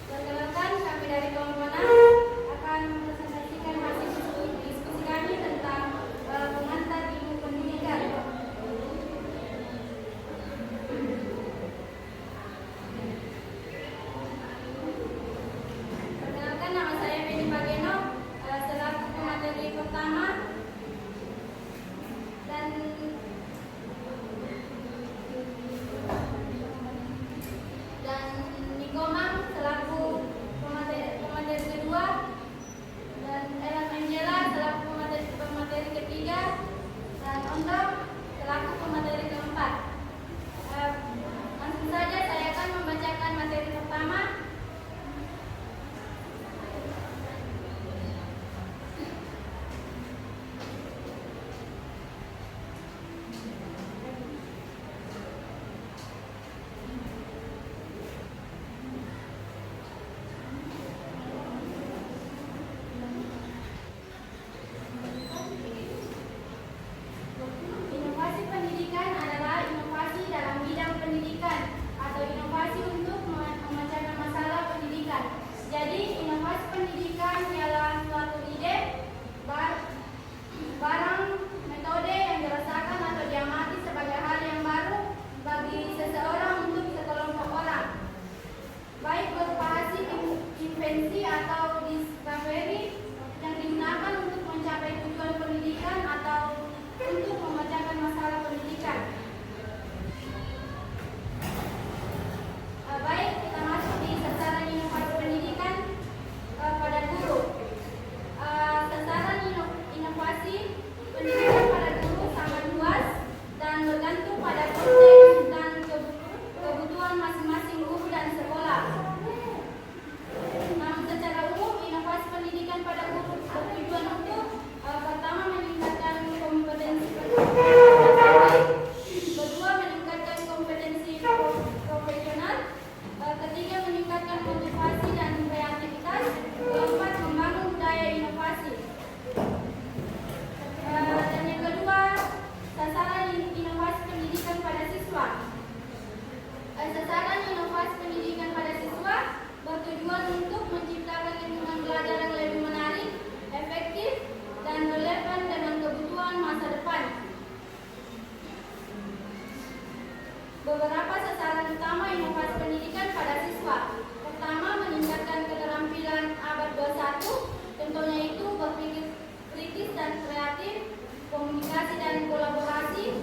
Perkenalkan, kami dari Kelompok 6 akan mempresentasikan hasil diskusi kami tentang pengantar ilmu pendidikan. Perkenalkan, nama saya Penny Pageno, selaku pemateri pertama, dan Nikomang selaku pemateri kedua, dan Ellen Angela selaku pemateri ketiga, dan Ondok selaku pemateri keempat. Langsung saja saya akan membacakan materi pertama. Inovasi pendidikan adalah inovasi dalam bidang pendidikan atau inovasi untuk memecahkan masalah pendidikan. Jadi, inovasi pendidikan ialah suatu ide, barang, metode yang dirasakan atau diamati sebagai hal yang baru bagi seseorang untuk sekelompok orang, baik berupa hasil invensi atau discovery yang digunakan untuk mencapai tujuan pendidikan atau untuk memecahkan masalah pendidikan. Baik, kita masuk di sasaran inovasi pendidikan pada guru. Sasaran inovasi pendidikan pada guru sangat luas dan bergantung pada konteks dan kebutuhan masing-masing guru dan sekolah. Namun secara umum, inovasi pendidikan pada guru bertujuan untuk pertama, meningkatkan kompetensi pelajar, kedua, meningkatkan kompetensi profesional, ketiga, meningkatkan motivasi dan kreativitas, keempat, membangun budaya inovasi. Dan yang kedua, sasaran inovasi pendidikan pada siswa. Sasaran inovasi pendidikan pada siswa bertujuan untuk menciptakan lingkungan belajar yang lebih menarik, efektif, dan relevan dengan kebutuhan masa depan. Beberapa sasaran utama inovasi pendidikan pada siswa. Pertama, meningkatkan keterampilan abad 21, contohnya itu berpikir kritis dan kreatif, komunikasi dan kolaborasi,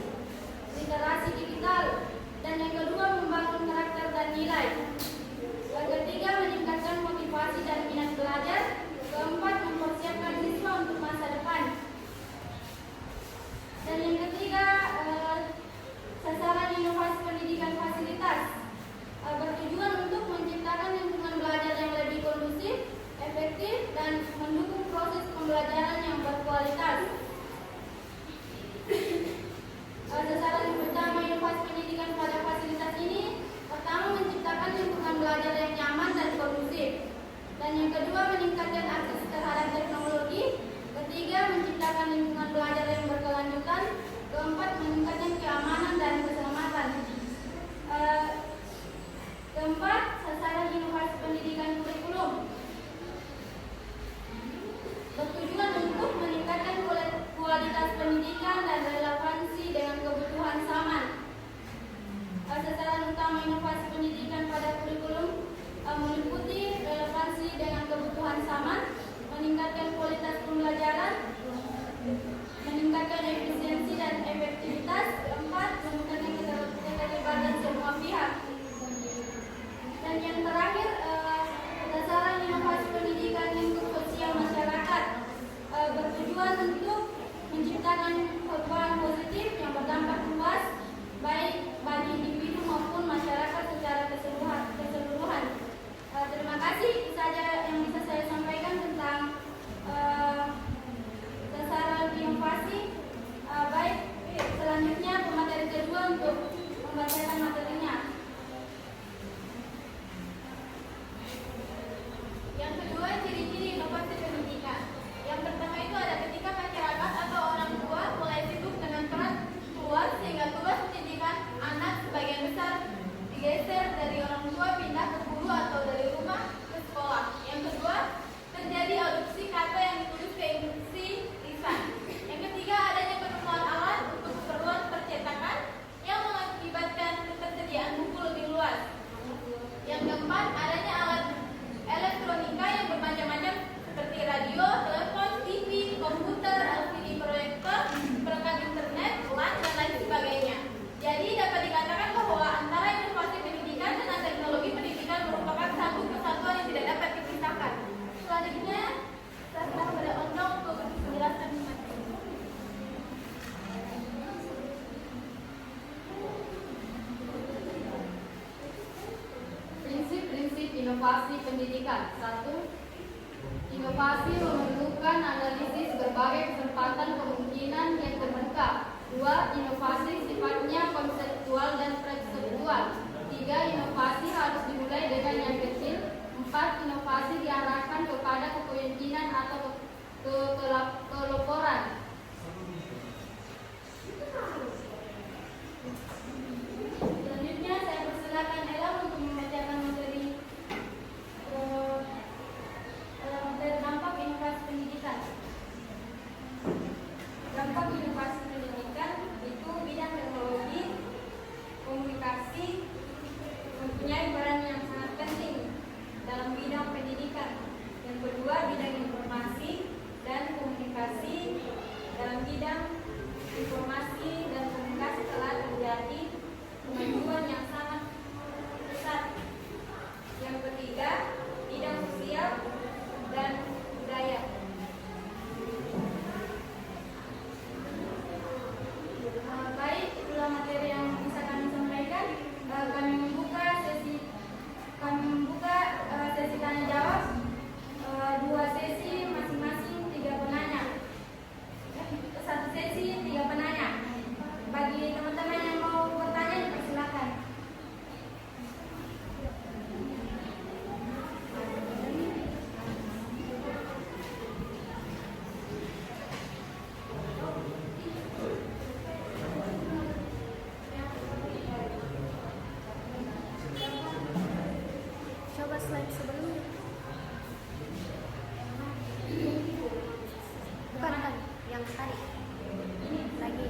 literasi digital, dan yang kedua, membangun karakter dan nilai. Yang ketiga, meningkatkan motivasi dan minat belajar. Keempat, mempersiapkan siswa untuk masa depan. Dan yang ketiga, sasaran inovasi pendidikan fasilitas bertujuan untuk menciptakan lingkungan belajar yang lebih kondusif, efektif, dan mendukung proses pembelajaran yang berkualitas. Sasaran utama inovasi pendidikan pada fasilitas ini, pertama, menciptakan lingkungan belajar yang nyaman dan kondusif. Dan yang kedua, meningkatkan akses terhadap teknologi. Ketiga, menciptakan lingkungan belajar yang berkelanjutan. Keempat, meningkatkan keamanan dan keselamatan. Keempat, sasaran inovasi pendidikan kurikulum bertujuan untuk meningkatkan kualitas pendidikan dan relevansi dengan kebutuhan zaman. Sasaran utama inovasi pendidikan pada kurikulum meliputi relevansi dengan kebutuhan zaman, meningkatkan kualitas pembelajaran, meningkatkan efisiensi dan efektivitas. Keempat, meningkatkan keterlibatan semua pihak. Dan yang terakhir, sasaran inovasi pendidikan lingkup sosial masyarakat bertujuan untuk menciptakan perubahan positif yang berdampak luas baik bagi individu maupun masyarakat secara keseluruhan. Terima kasih, itu saja yang bisa saya sampaikan tentang inovasi pendidikan. 1. Inovasi memerlukan analisis berbagai kesempatan kemungkinan yang terbuka. 2. Inovasi sifatnya konseptual dan preseptual. 3. Inovasi harus dimulai dengan yang kecil. 4. Inovasi diarahkan kepada kepemimpinan atau keloporan. Selanjutnya saya persilakan Ella untuk membacakan materi dampak inovasi pendidikan. Dampak inovasi pendidikan itu bidang teknologi, komunikasi mempunyai peran yang sangat penting dalam bidang pendidikan. Yang kedua, bidang informasi dan komunikasi. Dalam bidang informasi dan komunikasi telah terjadi kemajuan yang sangat besar. Yang ketiga, bidang sosial dan budaya. Baik, itulah materi yang bisa kami sampaikan. Kami membuka sesi tanya jawab. 2 sesi masing-masing 3 penanya. 1 sesi 3 penanya. Bagi teman-teman yang mau bertanya dipersilakan. Coba slide sebelumnya. Bukan kan, yang tadi. Lagi.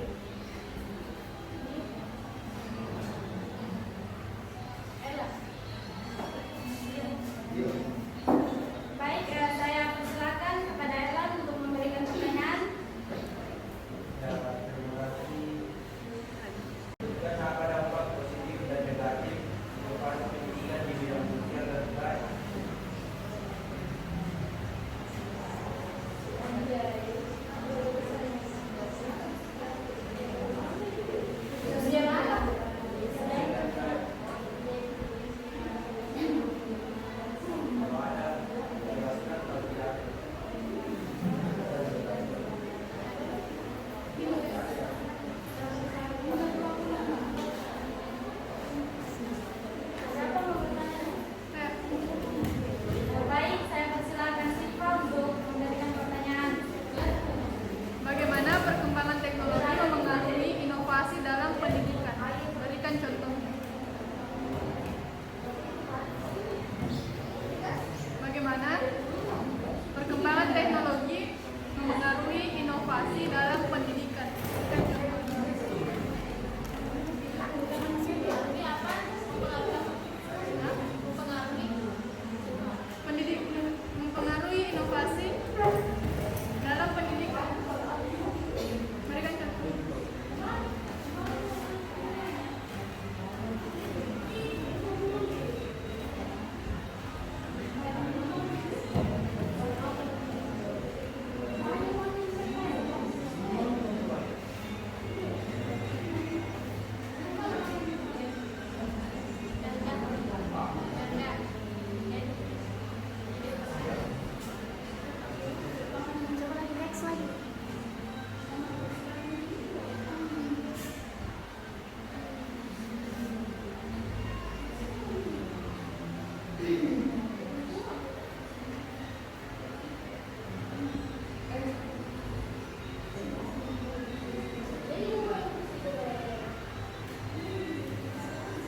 Baik, saya persilakan kepada Ella untuk memberikan pertanyaan. Terima kasih. Dan apa dampak positif dan negatif inovasi pendidikan di bidang sosial dan budaya? Kalau ada, jelaskan kalau tidak. Siapa mau bertanya? Baik, saya persilakan Siva untuk memberikan pertanyaan. Bagaimana perkembangan teknologi mempengaruhi inovasi dalam pendidikan? Berikan contoh. Bagaimana perkembangan teknologi mempengaruhi inovasi dalam pendidikan? Berikan contoh. Mempengaruhi inovasi dalam pendidikan. Berikan contoh. Coba lagi next lagi.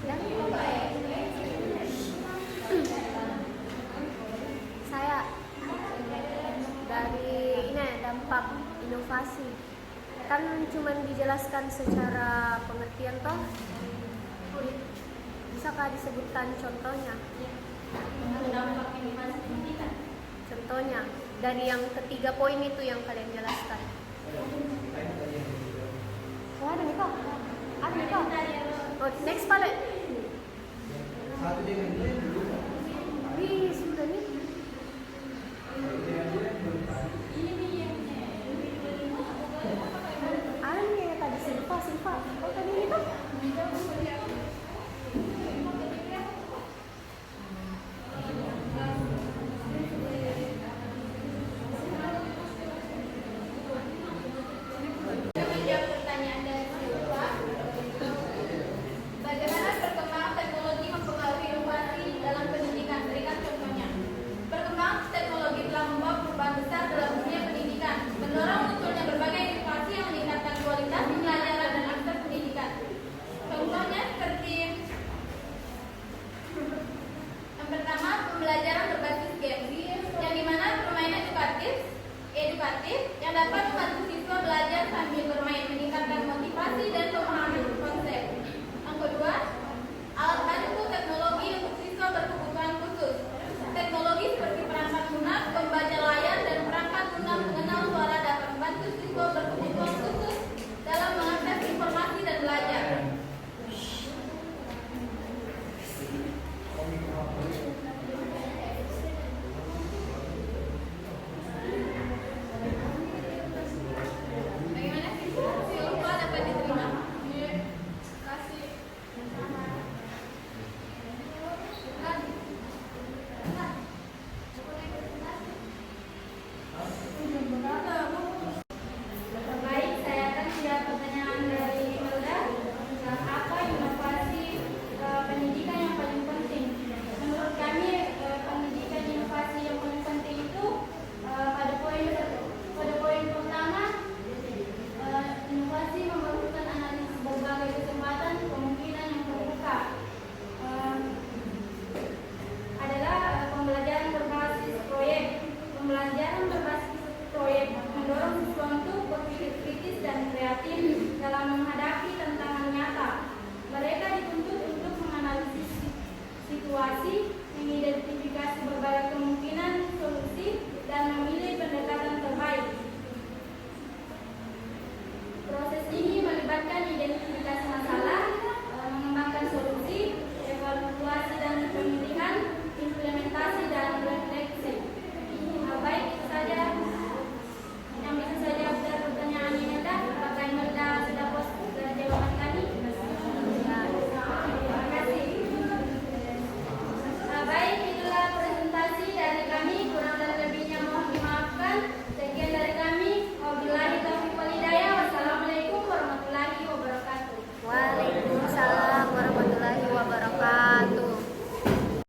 Dan saya dari ini dampak inovasi kan cuman dijelaskan secara pengertian toh. Bisakah disebutkan contohnya? Dampak inovasi pendidikan. Contohnya dari yang ketiga poin itu yang kalian jelaskan. Oh, ada nih kok. Ada nih kok. Oh, next pale. Satu dengan dua yang dulu. Wih, sudah nih. Satu dengan dua yang dulu. Ada nih yang tadi Silva. Oh, tadi ini tuh. dalam menghadapi